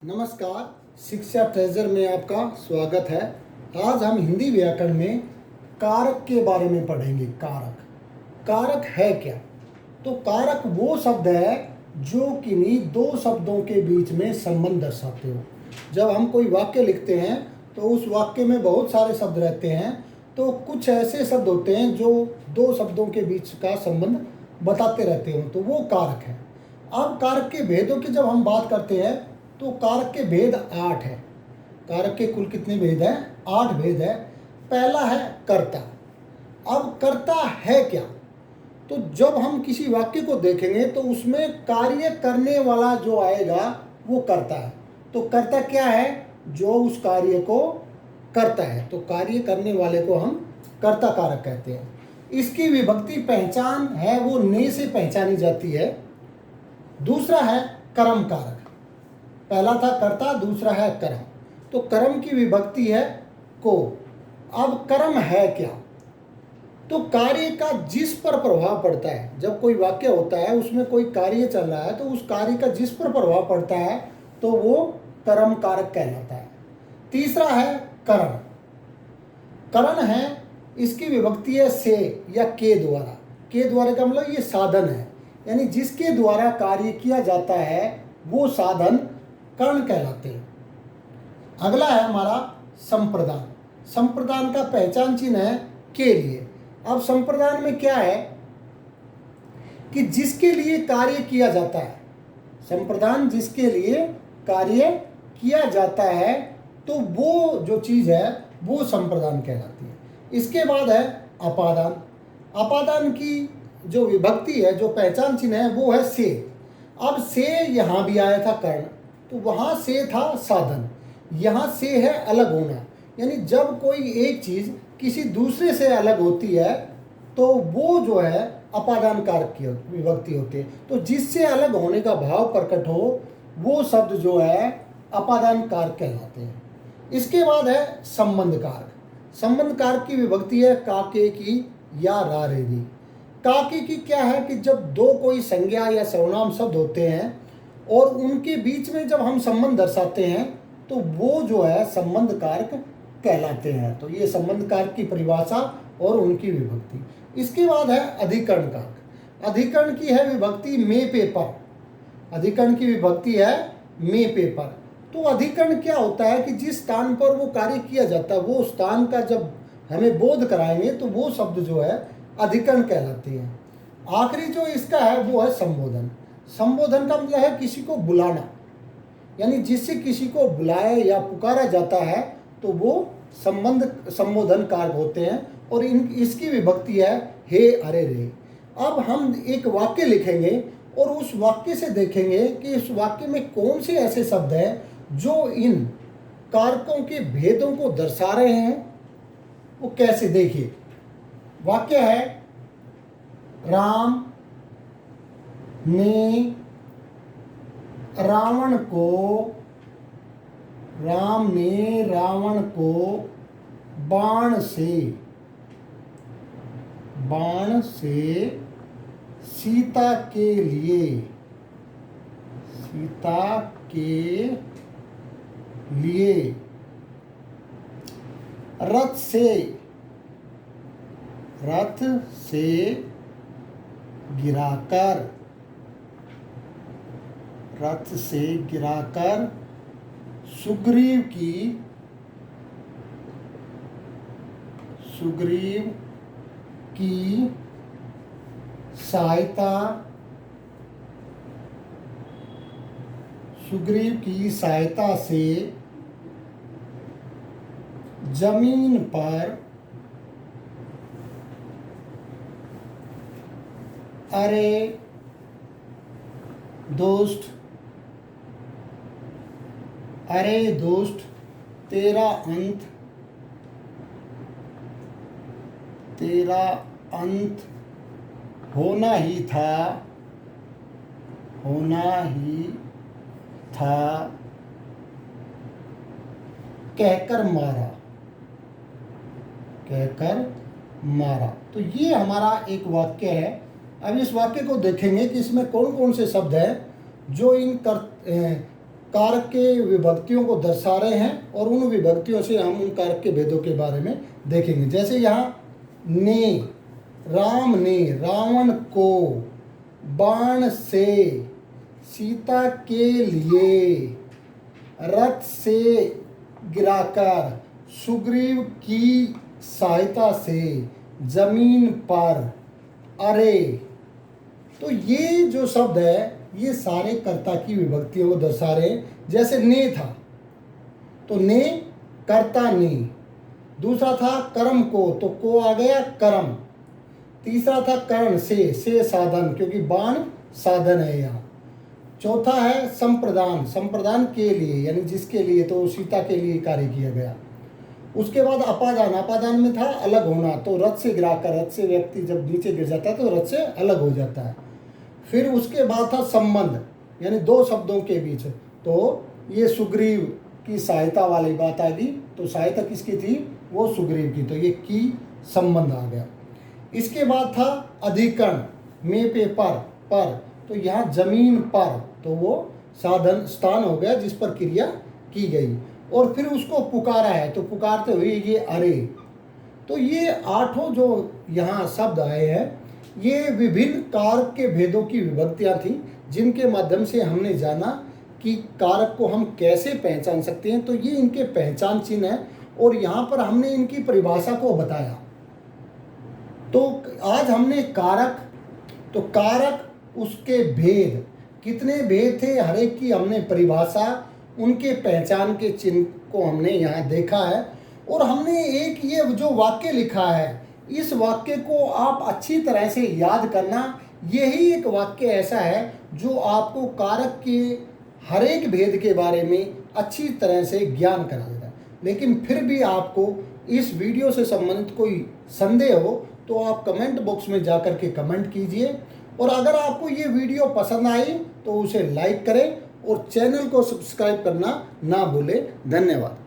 नमस्कार, शिक्षा ट्रेजर में आपका स्वागत है। आज हम हिंदी व्याकरण में कारक के बारे में पढ़ेंगे। कारक है क्या? तो कारक वो शब्द है जो किन्हीं दो शब्दों के बीच में संबंध दर्शाते हो। जब हम कोई वाक्य लिखते हैं तो उस वाक्य में बहुत सारे शब्द रहते हैं, तो कुछ ऐसे शब्द होते हैं जो दो शब्दों के बीच का संबंध बताते रहते हो, तो वो कारक है। अब कारक के भेदों की जब हम बात करते हैं तो कारक के भेद 8 है। कारक के कुल कितने भेद हैं? 8 भेद है। पहला है कर्ता। अब कर्ता है क्या? तो जब हम किसी वाक्य को देखेंगे तो उसमें कार्य करने वाला जो आएगा वो कर्ता है। तो कर्ता क्या है? जो उस कार्य को करता है। तो कार्य करने वाले को हम कर्ता कारक कहते हैं। इसकी विभक्ति पहचान है वो ने से पहचानी जाती है। दूसरा है कर्म कारक। पहला था कर्ता, दूसरा है कर्म। तो कर्म की विभक्ति है को। अब कर्म है क्या? तो कार्य का जिस पर प्रभाव पड़ता है, जब कोई वाक्य होता है उसमें कोई कार्य चल रहा है तो उस कार्य का जिस पर प्रभाव पड़ता है तो वो कर्म कारक कहलाता है। तीसरा है करण। करण है, इसकी विभक्ति है से या के द्वारा। के द्वारा का मतलब ये साधन है, यानी जिसके द्वारा कार्य किया जाता है वो साधन कर्ण कहलाते हैं। अगला है हमारा संप्रदान। संप्रदान का पहचान चिन्ह है के लिए। अब संप्रदान में क्या है कि जिसके लिए कार्य किया जाता है, संप्रदान जिसके लिए कार्य किया जाता है तो वो जो चीज़ है वो संप्रदान कहलाती है। इसके बाद है अपादान। अपादान की जो विभक्ति है, जो पहचान चिन्ह है वो है से। अब से यहाँ भी आया था कर्ण, तो वहाँ से था साधन, यहाँ से है अलग होना। यानी जब कोई एक चीज़ किसी दूसरे से अलग होती है तो वो जो है अपादान कारक की विभक्ति होती है। तो जिससे अलग होने का भाव प्रकट हो वो शब्द जो है अपादान कारक कहलाते हैं। इसके बाद है संबंध कारक। संबंध कारक की विभक्ति है काके की या रारेरी। काके की क्या है कि जब दो कोई संज्ञा या सर्वनाम शब्द होते हैं और उनके बीच में जब हम संबंध दर्शाते हैं तो वो जो है संबंध कारक कहलाते हैं। तो ये संबंध कारक की परिभाषा और उनकी विभक्ति। इसके बाद है अधिकरण कारक। अधिकरण की है विभक्ति में पे पर। अधिकरण की विभक्ति है में पे पर। तो अधिकरण क्या होता है कि जिस स्थान पर वो कार्य किया जाता है वो स्थान का जब हमें बोध कराएंगे तो वो शब्द जो है अधिकरण कहलाते हैं। आखिरी जो इसका है वो है संबोधन। संबोधन का मतलब है किसी को बुलाना, यानी जिससे किसी को बुलाया या पुकारा जाता है तो वो संबोधन कारक होते हैं। और इसकी विभक्ति है हे अरे रे। अब हम एक वाक्य लिखेंगे और उस वाक्य से देखेंगे कि इस वाक्य में कौन से ऐसे शब्द हैं जो इन कारकों के भेदों को दर्शा रहे हैं। वो कैसे? देखिए, वाक्य है राम ने रावण को बाण से सीता के लिए रथ से गिराकर सुग्रीव की सहायता से जमीन पर अरे दोस्त तेरा अंत होना ही था कहकर मारा। तो ये हमारा एक वाक्य है। अब इस वाक्य को देखेंगे कि इसमें कौन कौन से शब्द हैं जो इन कारक के विभक्तियों को दर्शा रहे हैं और उन विभक्तियों से हम उन कारक के भेदों के बारे में देखेंगे। जैसे यहाँ ने, राम ने रावण को, बाण से, सीता के लिए, रथ से गिराकर, सुग्रीव की सहायता से, जमीन पर, अरे। तो ये जो शब्द है ये सारे कर्ता की विभक्तियों को दर्शा रहे हैं। जैसे ने था तो ने कर्ता ने, दूसरा था कर्म को तो को आ गया कर्म, तीसरा था कर्ण से साधन क्योंकि बाण साधन है यहाँ, चौथा है संप्रदान, संप्रदान के लिए यानी जिसके लिए, तो सीता के लिए कार्य किया गया। उसके बाद अपादान, अपादान में था अलग होना, तो रथ से गिराकर, रथ से व्यक्ति जब नीचे गिर जाता है तो रथ से अलग हो जाता है। फिर उसके बाद था संबंध यानी दो शब्दों के बीच, तो ये सुग्रीव की सहायता वाली बात आ गई, तो सहायता किसकी थी, वो सुग्रीव की, तो ये की संबंध आ गया। इसके बाद था अधिकरण, में पे पर, तो यहाँ जमीन पर, तो वो साधन स्थान हो गया जिस पर क्रिया की गई। और फिर उसको पुकारा है तो पुकारते हुए ये अरे। तो ये आठों जो यहाँ शब्द आए हैं ये विभिन्न कारक के भेदों की विभक्तियाँ थीं जिनके माध्यम से हमने जाना कि कारक को हम कैसे पहचान सकते हैं। तो ये इनके पहचान चिन्ह हैं और यहाँ पर हमने इनकी परिभाषा को बताया। तो आज हमने कारक, तो कारक उसके भेद, कितने भेद थे हर एक की हमने परिभाषा, उनके पहचान के चिन्ह को हमने यहाँ देखा है। और हमने एक ये जो वाक्य लिखा है इस वाक्य को आप अच्छी तरह से याद करना। यही एक वाक्य ऐसा है जो आपको कारक के हर एक भेद के बारे में अच्छी तरह से ज्ञान करा देगा। लेकिन फिर भी आपको इस वीडियो से संबंधित कोई संदेह हो तो आप कमेंट बॉक्स में जाकर के कमेंट कीजिए। और अगर आपको ये वीडियो पसंद आई तो उसे लाइक करें और चैनल को सब्सक्राइब करना ना भूलें। धन्यवाद।